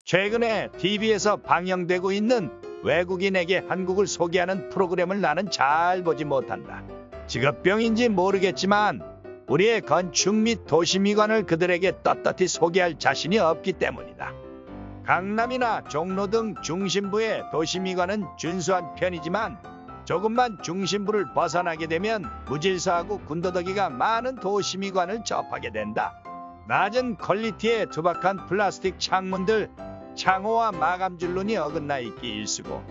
최근에 TV에서 방영되고 있는 외국인에게 한국을 소개하는 프로그램을 나는 잘 보지 못한다. 직업병인지 모르겠지만 우리의 건축 및 도시미관을 그들에게 떳떳이 소개할 자신이 없기 때문이다. 강남이나 종로 등 중심부의 도시미관은 준수한 편이지만 조금만 중심부를 벗어나게 되면 무질서하고 군더더기가 많은 도시미관을 접하게 된다. 낮은 퀄리티의 투박한 플라스틱 창문들, 창호와 마감줄눈이 어긋나 있기 일쑤고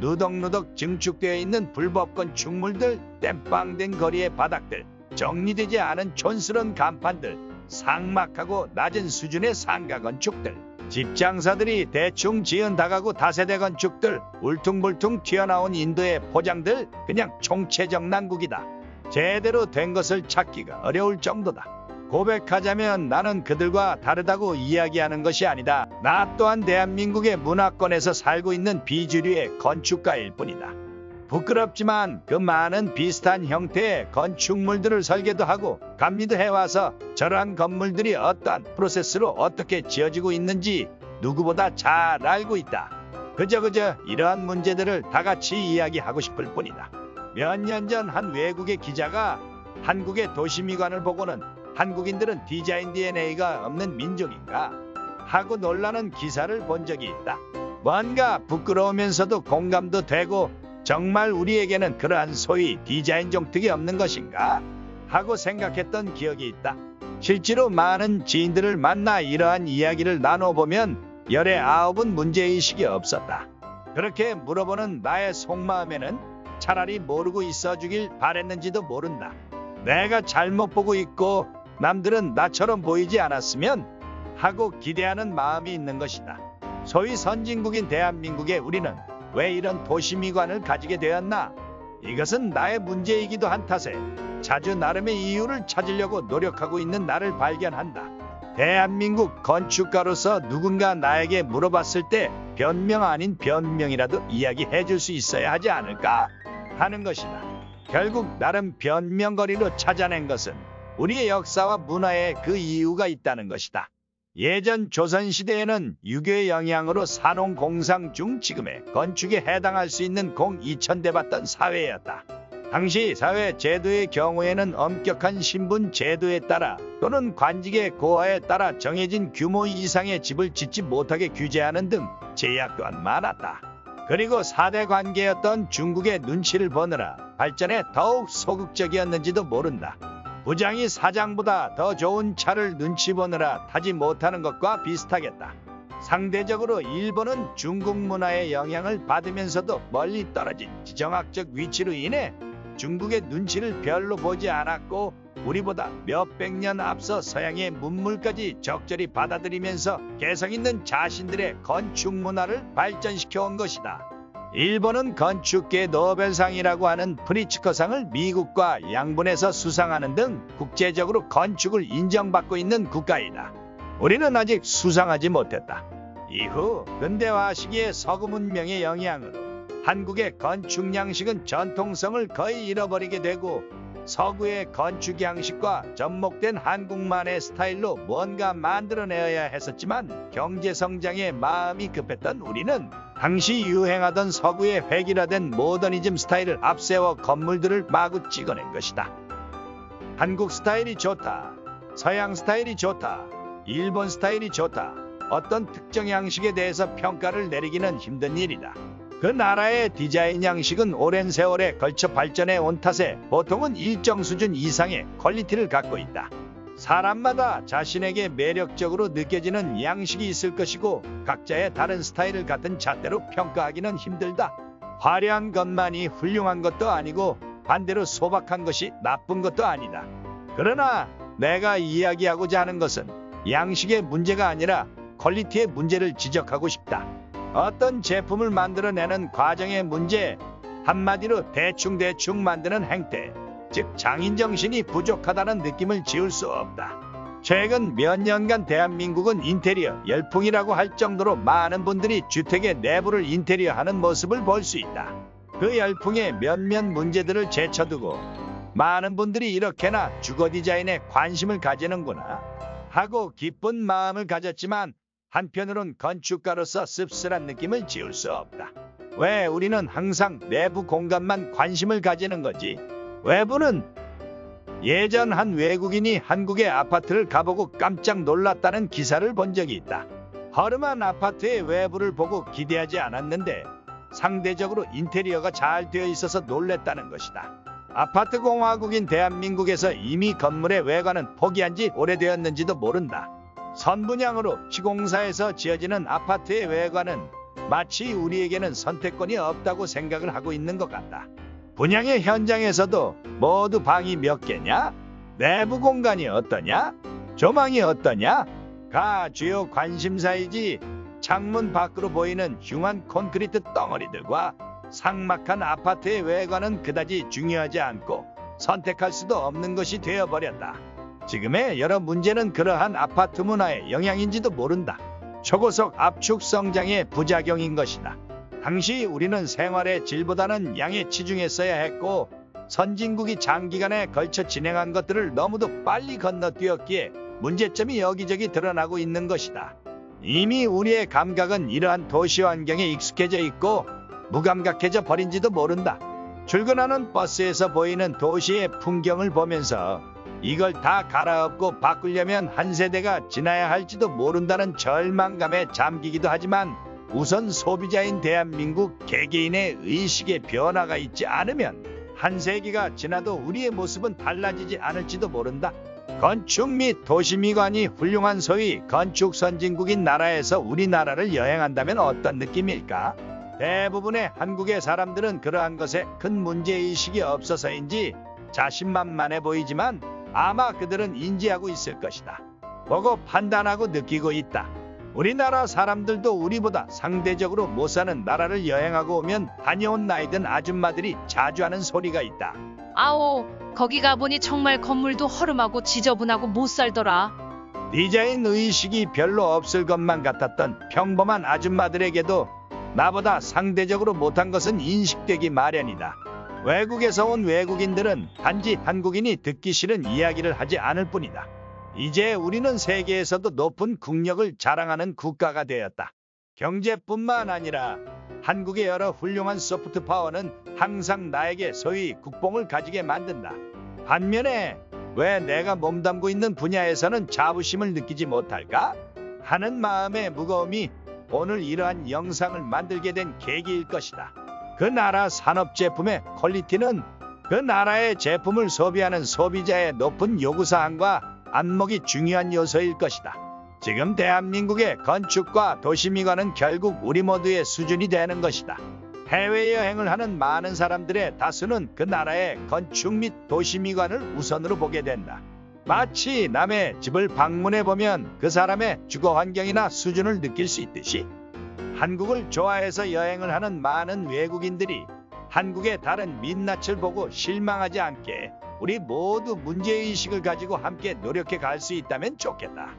누덕누덕 증축되어 있는 불법 건축물들, 땜빵된 거리의 바닥들, 정리되지 않은 촌스러운 간판들, 삭막하고 낮은 수준의 상가 건축들, 집장사들이 대충 지은 다가구 다세대 건축들, 울퉁불퉁 튀어나온 인도의 포장들, 그냥 총체적난국이다. 제대로 된 것을 찾기가 어려울 정도다. 고백하자면 나는 그들과 다르다고 이야기하는 것이 아니다. 나 또한 대한민국의 문화권에서 살고 있는 비주류의 건축가일 뿐이다. 부끄럽지만 그 많은 비슷한 형태의 건축물들을 설계도 하고 감리도 해와서 저러한 건물들이 어떠한 프로세스로 어떻게 지어지고 있는지 누구보다 잘 알고 있다. 그저 이러한 문제들을 다 같이 이야기하고 싶을 뿐이다. 몇 년 전 한 외국의 기자가 한국의 도시미관을 보고는 한국인들은 디자인 DNA가 없는 민족인가? 하고 놀라는 기사를 본 적이 있다. 뭔가 부끄러우면서도 공감도 되고 정말 우리에게는 그러한 소위 디자인 정특이 없는 것인가? 하고 생각했던 기억이 있다. 실제로 많은 지인들을 만나 이러한 이야기를 나눠보면 열의 9은 문제의식이 없었다. 그렇게 물어보는 나의 속마음에는 차라리 모르고 있어주길 바랬는지도 모른다. 내가 잘못 보고 있고 남들은 나처럼 보이지 않았으면 하고 기대하는 마음이 있는 것이다. 소위 선진국인 대한민국의 우리는 왜 이런 도시미관을 가지게 되었나? 이것은 나의 문제이기도 한 탓에 자주 나름의 이유를 찾으려고 노력하고 있는 나를 발견한다. 대한민국 건축가로서 누군가 나에게 물어봤을 때 변명 아닌 변명이라도 이야기해 줄 수 있어야 하지 않을까 하는 것이다. 결국 나름 변명거리로 찾아낸 것은 우리의 역사와 문화에 그 이유가 있다는 것이다. 예전 조선시대에는 유교의 영향으로 산홍공상 중 지금의 건축에 해당할 수 있는 공 2000대 받던 사회였다. 당시 사회 제도의 경우에는 엄격한 신분 제도에 따라 또는 관직의 고하에 따라 정해진 규모 이상의 집을 짓지 못하게 규제하는 등 제약 또한 많았다. 그리고 4대 관계였던 중국의 눈치를 보느라 발전에 더욱 소극적이었는지도 모른다. 부장이 사장보다 더 좋은 차를 눈치 보느라 타지 못하는 것과 비슷하겠다. 상대적으로 일본은 중국 문화의 영향을 받으면서도 멀리 떨어진 지정학적 위치로 인해 중국의 눈치를 별로 보지 않았고 우리보다 몇백 년 앞서 서양의 문물까지 적절히 받아들이면서 개성있는 자신들의 건축 문화를 발전시켜 온 것이다. 일본은 건축계 노벨상이라고 하는 프리츠커상을 미국과 양분해서 수상하는 등 국제적으로 건축을 인정받고 있는 국가이다. 우리는 아직 수상하지 못했다. 이후 근대화 시기의 서구 문명의 영향으로 한국의 건축 양식은 전통성을 거의 잃어버리게 되고 서구의 건축 양식과 접목된 한국만의 스타일로 뭔가 만들어내어야 했었지만 경제성장에 마음이 급했던 우리는 당시 유행하던 서구의 획일화된 모더니즘 스타일을 앞세워 건물들을 마구 찍어낸 것이다. 한국 스타일이 좋다, 서양 스타일이 좋다, 일본 스타일이 좋다, 어떤 특정 양식에 대해서 평가를 내리기는 힘든 일이다. 그 나라의 디자인 양식은 오랜 세월에 걸쳐 발전해 온 탓에 보통은 일정 수준 이상의 퀄리티를 갖고 있다. 사람마다 자신에게 매력적으로 느껴지는 양식이 있을 것이고 각자의 다른 스타일을 같은 잣대로 평가하기는 힘들다. 화려한 것만이 훌륭한 것도 아니고 반대로 소박한 것이 나쁜 것도 아니다. 그러나 내가 이야기하고자 하는 것은 양식의 문제가 아니라 퀄리티의 문제를 지적하고 싶다. 어떤 제품을 만들어내는 과정의 문제, 한마디로 대충 만드는 행태, 즉 장인정신이 부족하다는 느낌을 지울 수 없다. 최근 몇 년간 대한민국은 인테리어 열풍이라고 할 정도로 많은 분들이 주택의 내부를 인테리어하는 모습을 볼 수 있다. 그 열풍의 몇몇 문제들을 제쳐두고 많은 분들이 이렇게나 주거 디자인에 관심을 가지는구나 하고 기쁜 마음을 가졌지만 한편으론 건축가로서 씁쓸한 느낌을 지울 수 없다. 왜 우리는 항상 내부 공간만 관심을 가지는 거지? 외부는 예전 한 외국인이 한국의 아파트를 가보고 깜짝 놀랐다는 기사를 본 적이 있다. 허름한 아파트의 외부를 보고 기대하지 않았는데 상대적으로 인테리어가 잘 되어 있어서 놀랬다는 것이다. 아파트 공화국인 대한민국에서 이미 건물의 외관은 포기한 지 오래되었는지도 모른다. 선분양으로 시공사에서 지어지는 아파트의 외관은 마치 우리에게는 선택권이 없다고 생각을 하고 있는 것 같다. 분양의 현장에서도 모두 방이 몇 개냐? 내부 공간이 어떠냐? 조망이 어떠냐? 가 주요 관심사이지 창문 밖으로 보이는 흉한 콘크리트 덩어리들과 삭막한 아파트의 외관은 그다지 중요하지 않고 선택할 수도 없는 것이 되어버렸다. 지금의 여러 문제는 그러한 아파트 문화의 영향인지도 모른다. 초고속 압축 성장의 부작용인 것이다. 당시 우리는 생활의 질보다는 양에 치중했어야 했고 선진국이 장기간에 걸쳐 진행한 것들을 너무도 빨리 건너뛰었기에 문제점이 여기저기 드러나고 있는 것이다. 이미 우리의 감각은 이러한 도시 환경에 익숙해져 있고 무감각해져 버린지도 모른다. 출근하는 버스에서 보이는 도시의 풍경을 보면서 이걸 다 갈아엎고 바꾸려면 한 세대가 지나야 할지도 모른다는 절망감에 잠기기도 하지만 우선 소비자인 대한민국 개개인의 의식의 변화가 있지 않으면 한 세기가 지나도 우리의 모습은 달라지지 않을지도 모른다. 건축 및 도시미관이 훌륭한 소위 건축 선진국인 나라에서 우리나라를 여행한다면 어떤 느낌일까? 대부분의 한국의 사람들은 그러한 것에 큰 문제의식이 없어서인지 자신만만해 보이지만 아마 그들은 인지하고 있을 것이다. 보고 판단하고 느끼고 있다. 우리나라 사람들도 우리보다 상대적으로 못 사는 나라를 여행하고 오면 다녀온 나이든 아줌마들이 자주 하는 소리가 있다. 아오, 거기 가보니 정말 건물도 허름하고 지저분하고 못 살더라. 디자인 의식이 별로 없을 것만 같았던 평범한 아줌마들에게도 나보다 상대적으로 못한 것은 인식되기 마련이다. 외국에서 온 외국인들은 단지 한국인이 듣기 싫은 이야기를 하지 않을 뿐이다. 이제 우리는 세계에서도 높은 국력을 자랑하는 국가가 되었다. 경제뿐만 아니라 한국의 여러 훌륭한 소프트 파워는 항상 나에게 소위 국뽕을 가지게 만든다. 반면에 왜 내가 몸담고 있는 분야에서는 자부심을 느끼지 못할까? 하는 마음의 무거움이 오늘 이러한 영상을 만들게 된 계기일 것이다. 그 나라 산업 제품의 퀄리티는 그 나라의 제품을 소비하는 소비자의 높은 요구사항과 안목이 중요한 요소일 것이다. 지금 대한민국의 건축과 도시미관은 결국 우리 모두의 수준이 되는 것이다. 해외여행을 하는 많은 사람들의 다수는 그 나라의 건축 및 도시미관을 우선으로 보게 된다. 마치 남의 집을 방문해보면 그 사람의 주거환경이나 수준을 느낄 수 있듯이 한국을 좋아해서 여행을 하는 많은 외국인들이 한국의 다른 민낯을 보고 실망하지 않게 우리 모두 문제의식을 가지고 함께 노력해 갈 수 있다면 좋겠다.